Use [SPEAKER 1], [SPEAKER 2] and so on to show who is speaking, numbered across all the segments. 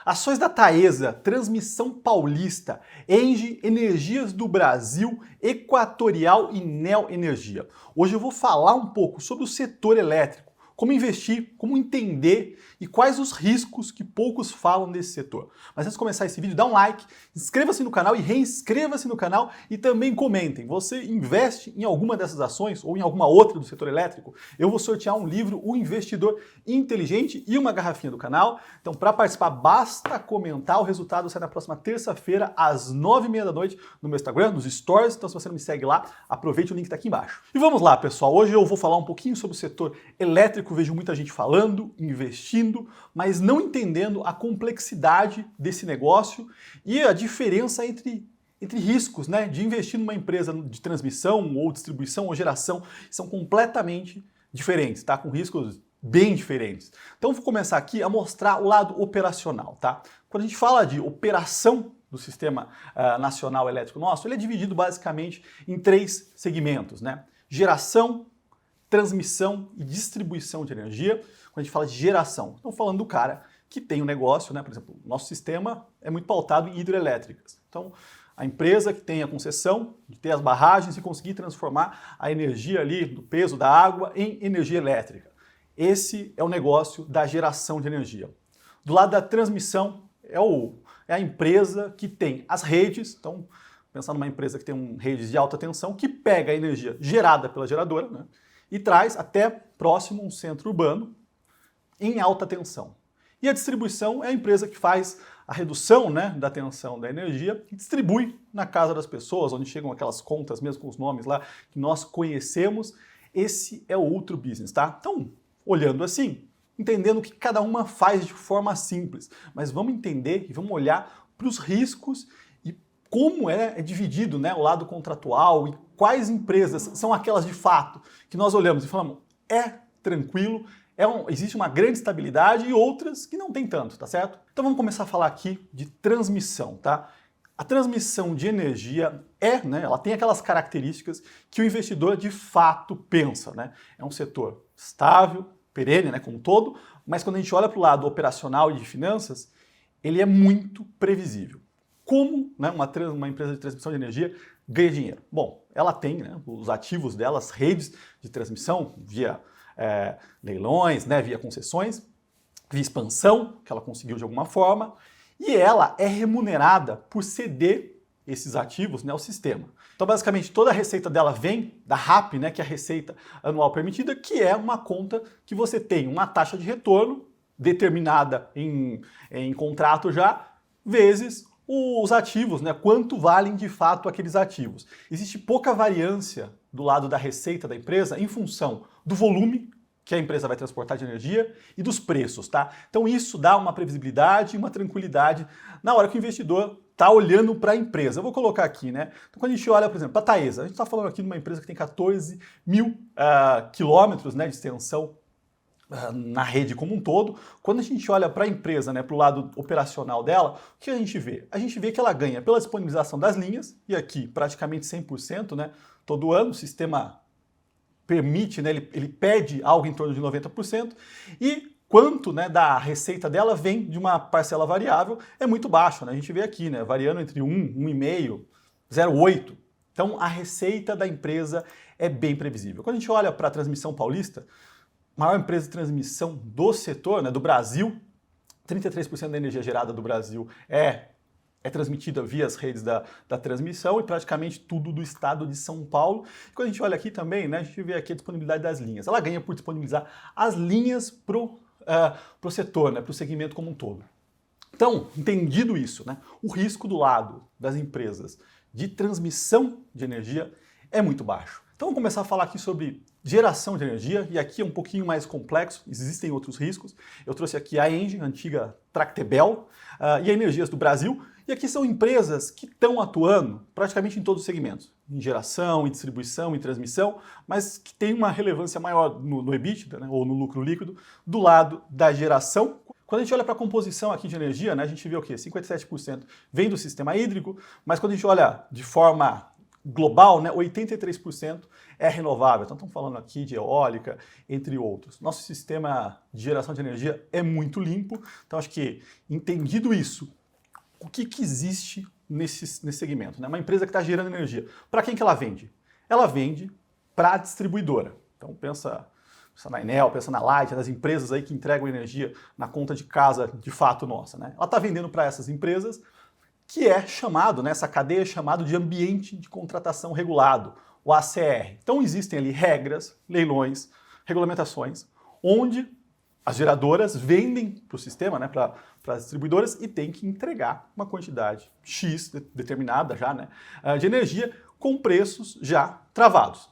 [SPEAKER 1] Ações da Taesa, Transmissão Paulista, Engie, Energias do Brasil, Equatorial e Neo Energia. Hoje eu vou falar um pouco sobre o setor elétrico, como investir, como entender e quais os riscos que poucos falam desse setor. Mas antes de começar esse vídeo, dá um like, inscreva-se no canal e reinscreva-se no canal e também comentem. Você investe em alguma dessas ações ou em alguma outra do setor elétrico? Eu vou sortear um livro, O Investidor Inteligente e uma garrafinha do canal. Então, para participar, basta comentar. O resultado sai na próxima terça-feira, às 9h30 da noite, no meu Instagram, nos Stories. Então, se você não me segue lá, aproveite, o link está aqui embaixo. E vamos lá, pessoal. Hoje eu vou falar um pouquinho sobre o setor elétrico. Vejo muita gente falando, investindo, mas não entendendo a complexidade desse negócio e a diferença entre riscos, né, de investir numa empresa de transmissão ou distribuição ou geração. São completamente diferentes, tá? Com riscos bem diferentes. Então vou começar aqui a mostrar o lado operacional, tá? Quando a gente fala de operação do sistema nacional elétrico nosso, ele é dividido basicamente em 3 segmentos, né? Geração, transmissão e distribuição de energia. Quando a gente fala de geração, estamos falando do cara que tem um negócio, né? Por exemplo, o nosso sistema é muito pautado em hidrelétricas. Então, a empresa que tem a concessão de ter as barragens e conseguir transformar a energia ali do peso da água em energia elétrica. Esse é o negócio da geração de energia. Do lado da transmissão, é a empresa que tem as redes. Então, pensando numa empresa que tem redes de alta tensão, que pega a energia gerada pela geradora, né, e traz até próximo um centro urbano em alta tensão. E a distribuição é a empresa que faz a redução, né, da tensão da energia e distribui na casa das pessoas, onde chegam aquelas contas mesmo com os nomes lá que nós conhecemos. Esse é o outro business, tá? Então, olhando assim, entendendo o que cada uma faz de forma simples, mas vamos entender e vamos olhar para os riscos e como é dividido, né, o lado contratual e quais empresas são aquelas de fato que nós olhamos e falamos, é tranquilo, existe uma grande estabilidade e outras que não tem tanto, tá certo? Então vamos começar a falar aqui de transmissão, tá? A transmissão de energia ela tem aquelas características que o investidor de fato pensa, né? É um setor estável, perene, né, como um todo, mas quando a gente olha para o lado operacional e de finanças, ele é muito previsível. Como, né, uma empresa de transmissão de energia ganha dinheiro? Bom, ela tem, né, os ativos dela, as redes de transmissão via leilões, né, via concessões, via expansão, que ela conseguiu de alguma forma, e ela é remunerada por ceder esses ativos, né, ao sistema. Então, basicamente, toda a receita dela vem da RAP, né, que é a receita anual permitida, que é uma conta que você tem uma taxa de retorno determinada em contrato já, vezes os ativos, né, quanto valem de fato aqueles ativos. Existe pouca variância do lado da receita da empresa em função do volume que a empresa vai transportar de energia e dos preços, tá? Então isso dá uma previsibilidade e uma tranquilidade na hora que o investidor está olhando para a empresa. Eu vou colocar aqui, né? Então quando a gente olha, por exemplo, para a Taesa, a gente está falando aqui de uma empresa que tem 14 mil quilômetros, né, de extensão na rede como um todo. Quando a gente olha para a empresa, né, para o lado operacional dela, o que a gente vê? A gente vê que ela ganha pela disponibilização das linhas, e aqui praticamente 100%, né, todo ano, o sistema permite, né, ele pede algo em torno de 90%, e quanto, né, da receita dela vem de uma parcela variável é muito baixo, né? A gente vê aqui, né, variando entre 1, 1,5, 0,8. Então a receita da empresa é bem previsível. Quando a gente olha para a Transmissão Paulista, maior empresa de transmissão do setor, né, do Brasil, 33% da energia gerada do Brasil é transmitida via as redes da transmissão e praticamente tudo do estado de São Paulo. E quando a gente olha aqui também, né, a gente vê aqui a disponibilidade das linhas. Ela ganha por disponibilizar as linhas pro setor, né, pro segmento como um todo. Então, entendido isso, né, o risco do lado das empresas de transmissão de energia é muito baixo. Então vamos começar a falar aqui sobre geração de energia, e aqui é um pouquinho mais complexo, existem outros riscos. Eu trouxe aqui a Engie, a antiga Tractebel, e a Energias do Brasil, e aqui são empresas que estão atuando praticamente em todos os segmentos, em geração, em distribuição, em transmissão, mas que tem uma relevância maior no EBITDA, né, ou no lucro líquido, do lado da geração. Quando a gente olha para a composição aqui de energia, né, a gente vê o quê? 57% vem do sistema hídrico, mas quando a gente olha de forma global, né, 83% é renovável. Então estamos falando aqui de eólica, entre outros. Nosso sistema de geração de energia é muito limpo, então acho que entendido isso, o que existe nesse segmento? Né? Uma empresa que está gerando energia. Para quem que ela vende? Ela vende para a distribuidora. Então pensa na Enel, pensa na Light, nas empresas aí que entregam energia na conta de casa de fato nossa. Né? Ela está vendendo para essas empresas que é chamado, né, essa cadeia é chamado de ambiente de contratação regulado, o ACR. Então existem ali regras, leilões, regulamentações, onde as geradoras vendem para o sistema, né, para as distribuidoras e tem que entregar uma quantidade X determinada já, né, de energia com preços já travados.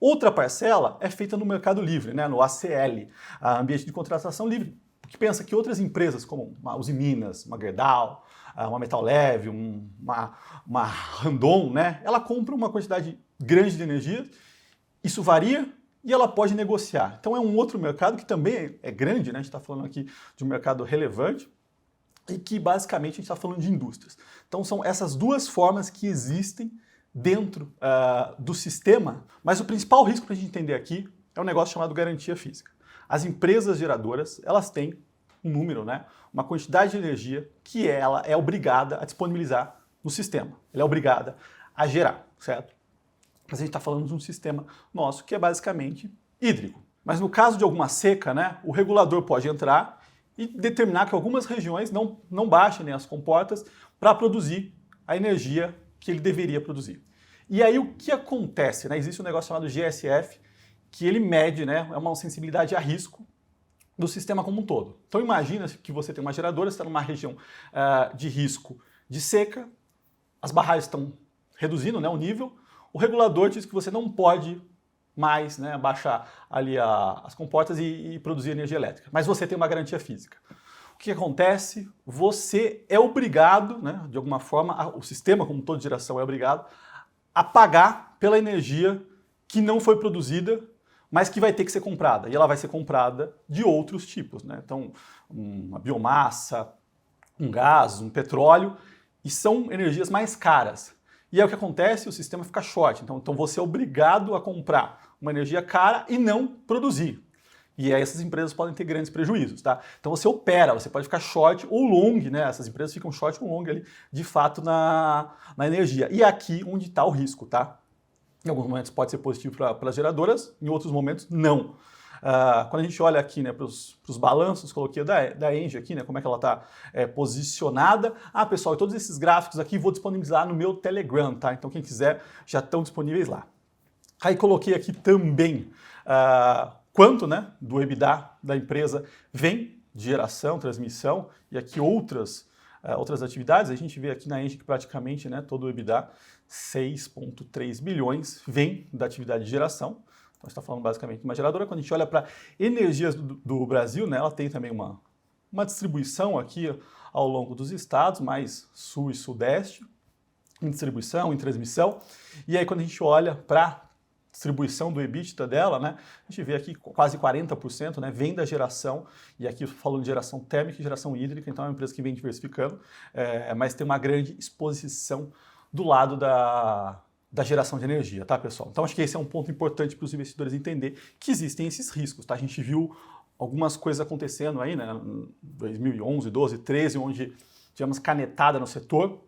[SPEAKER 1] Outra parcela é feita no mercado livre, né, no ACL, ambiente de contratação livre, que pensa que outras empresas como uma Usiminas, uma Gerdau, uma Metal Leve, uma Randon, né, ela compra uma quantidade grande de energia, isso varia e ela pode negociar. Então é um outro mercado que também é grande, né, a gente está falando aqui de um mercado relevante e que basicamente a gente está falando de indústrias. Então são essas duas formas que existem dentro do sistema, mas o principal risco para a gente entender aqui é um negócio chamado garantia física. As empresas geradoras, elas têm um número, né, uma quantidade de energia que ela é obrigada a disponibilizar no sistema. Ela é obrigada a gerar, certo? Mas a gente está falando de um sistema nosso que é basicamente hídrico. Mas no caso de alguma seca, né, o regulador pode entrar e determinar que algumas regiões não baixem, né, as comportas para produzir a energia que ele deveria produzir. E aí o que acontece? Né? Existe um negócio chamado GSF, que ele mede, né, é uma sensibilidade a risco do sistema como um todo. Então imagina que você tem uma geradora, está numa região de risco de seca, as barragens estão reduzindo, né, o nível, o regulador diz que você não pode mais, né, baixar ali as comportas e produzir energia elétrica, mas você tem uma garantia física. O que acontece? Você é obrigado, né, de alguma forma, o sistema como todo de geração é obrigado a pagar pela energia que não foi produzida, mas que vai ter que ser comprada. E ela vai ser comprada de outros tipos, né? Então, uma biomassa, um gás, um petróleo, e são energias mais caras. E aí o que acontece? O sistema fica short. Então você é obrigado a comprar uma energia cara e não produzir. E aí essas empresas podem ter grandes prejuízos, tá? Então você opera, você pode ficar short ou long, né? Essas empresas ficam short ou long ali, de fato, na energia. E aqui onde está o risco, tá? Em alguns momentos pode ser positivo para as geradoras, em outros momentos não. Quando a gente olha aqui, né, para os balanços, coloquei da Engie aqui, né, como é que ela está posicionada. Pessoal, todos esses gráficos aqui vou disponibilizar no meu Telegram, tá? Então quem quiser já estão disponíveis lá. Aí coloquei aqui também quanto, né, do EBITDA da empresa vem de geração, transmissão e aqui outras atividades. A gente vê aqui na Engie que praticamente, né, todo o EBITDA, 6,3 bilhões, vem da atividade de geração. Então, a gente está falando basicamente de uma geradora. Quando a gente olha para energias do Brasil, né, ela tem também uma distribuição aqui ao longo dos estados, mais sul e sudeste, em distribuição, em transmissão. E aí, quando a gente olha para distribuição do EBITDA dela, né, a gente vê aqui quase 40%, né, vem da geração, e aqui falando de geração térmica e geração hídrica, então é uma empresa que vem diversificando, mas tem uma grande exposição do lado da geração de energia, tá, pessoal? Então acho que esse é um ponto importante para os investidores entender que existem esses riscos, tá? A gente viu algumas coisas acontecendo aí, né, em 2011, 12, 13, onde tivemos canetada no setor.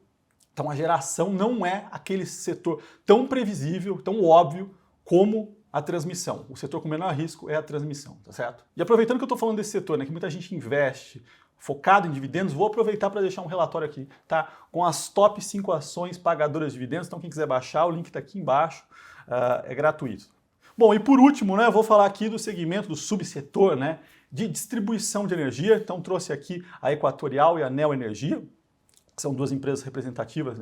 [SPEAKER 1] Então a geração não é aquele setor tão previsível, tão óbvio como a transmissão. O setor com menor risco é a transmissão, tá certo? E aproveitando que eu estou falando desse setor, né, que muita gente investe focado em dividendos, vou aproveitar para deixar um relatório aqui, tá? Com as top 5 ações pagadoras de dividendos. Então quem quiser baixar, o link está aqui embaixo, é gratuito. Bom, e por último, né, eu vou falar aqui do segmento, do subsetor, né, de distribuição de energia. Então trouxe aqui a Equatorial e a Neo Energia, que são duas empresas representativas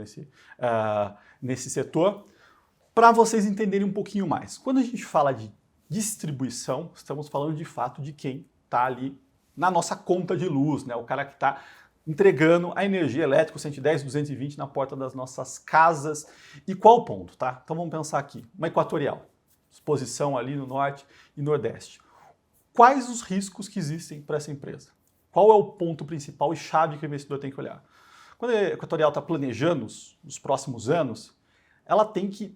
[SPEAKER 1] nesse setor, para vocês entenderem um pouquinho mais. Quando a gente fala de distribuição, estamos falando de fato de quem está ali na nossa conta de luz, né? O cara que está entregando a energia elétrica, 110, 220 na porta das nossas casas. E qual o ponto, tá? Então vamos pensar aqui. Uma Equatorial, exposição ali no norte e nordeste. Quais os riscos que existem para essa empresa? Qual é o ponto principal e chave que o investidor tem que olhar? Quando a Equatorial está planejando os próximos anos, ela tem que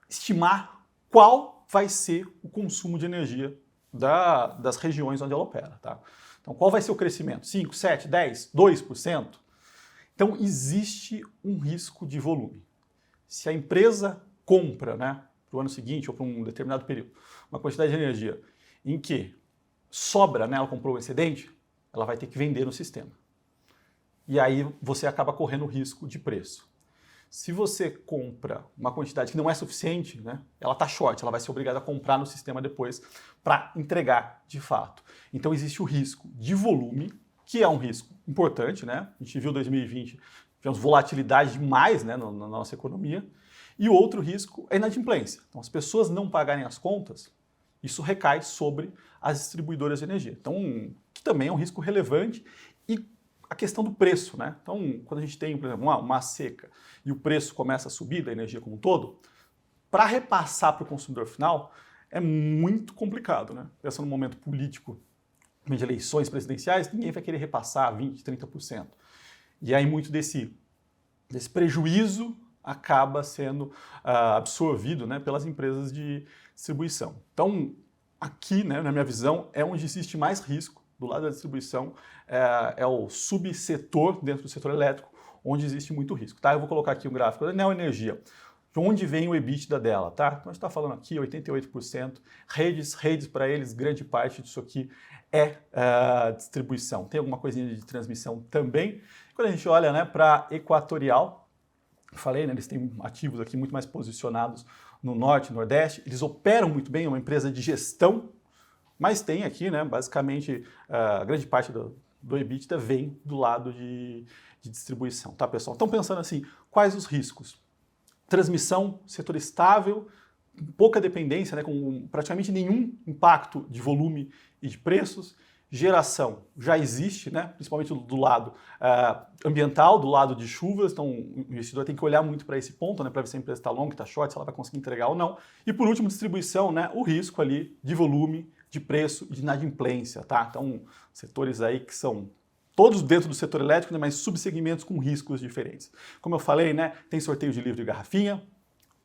[SPEAKER 1] estimar qual vai ser o consumo de energia das regiões onde ela opera. Tá? Então, qual vai ser o crescimento? 5, 7, 10, 2%? Então, existe um risco de volume. Se a empresa compra, né, para o ano seguinte ou para um determinado período, uma quantidade de energia em que sobra, né, ela comprou o excedente, ela vai ter que vender no sistema. E aí você acaba correndo o risco de preço. Se você compra uma quantidade que não é suficiente, né, ela está short, ela vai ser obrigada a comprar no sistema depois para entregar de fato. Então existe o risco de volume, que é um risco importante, né? A gente viu em 2020, tivemos volatilidade demais, né, na nossa economia. E o outro risco é a inadimplência. Então as pessoas não pagarem as contas, isso recai sobre as distribuidoras de energia. Então, que também é um risco relevante. E a questão do preço, né? Então, quando a gente tem, por exemplo, uma seca e o preço começa a subir da energia como um todo, para repassar para o consumidor final é muito complicado, né? Pensando no momento político de eleições presidenciais, ninguém vai querer repassar 20%, 30%. E aí muito desse prejuízo acaba sendo absorvido, né, pelas empresas de distribuição. Então, aqui, né, na minha visão, é onde existe mais risco. Do lado da distribuição, é o subsetor dentro do setor elétrico, onde existe muito risco. Tá? Eu vou colocar aqui um gráfico da Neoenergia, de onde vem o EBITDA dela. Tá? Então, a gente está falando aqui 88%, redes para eles, grande parte disso aqui é distribuição. Tem alguma coisinha de transmissão também. Quando a gente olha, né, para Equatorial, falei, né, eles têm ativos aqui muito mais posicionados no norte e nordeste, eles operam muito bem, é uma empresa de gestão, mas tem aqui, né, basicamente, a grande parte do EBITDA vem do lado de distribuição, tá, pessoal? Então, pensando assim, quais os riscos? Transmissão, setor estável, pouca dependência, né, com praticamente nenhum impacto de volume e de preços. Geração já existe, né, principalmente do lado ambiental, do lado de chuvas, então o investidor tem que olhar muito para esse ponto, né, para ver se a empresa está longa, está short, se ela vai conseguir entregar ou não. E por último, distribuição, né, o risco ali de volume, de preço e de inadimplência, tá? Então, setores aí que são todos dentro do setor elétrico, né, mas subsegmentos com riscos diferentes. Como eu falei, né, tem sorteio de livro de garrafinha,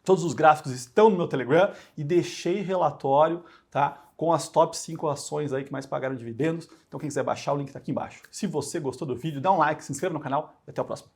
[SPEAKER 1] todos os gráficos estão no meu Telegram e deixei relatório, tá, com as top 5 ações aí que mais pagaram dividendos. Então quem quiser baixar, o link está aqui embaixo. Se você gostou do vídeo, dá um like, se inscreva no canal e até o próximo.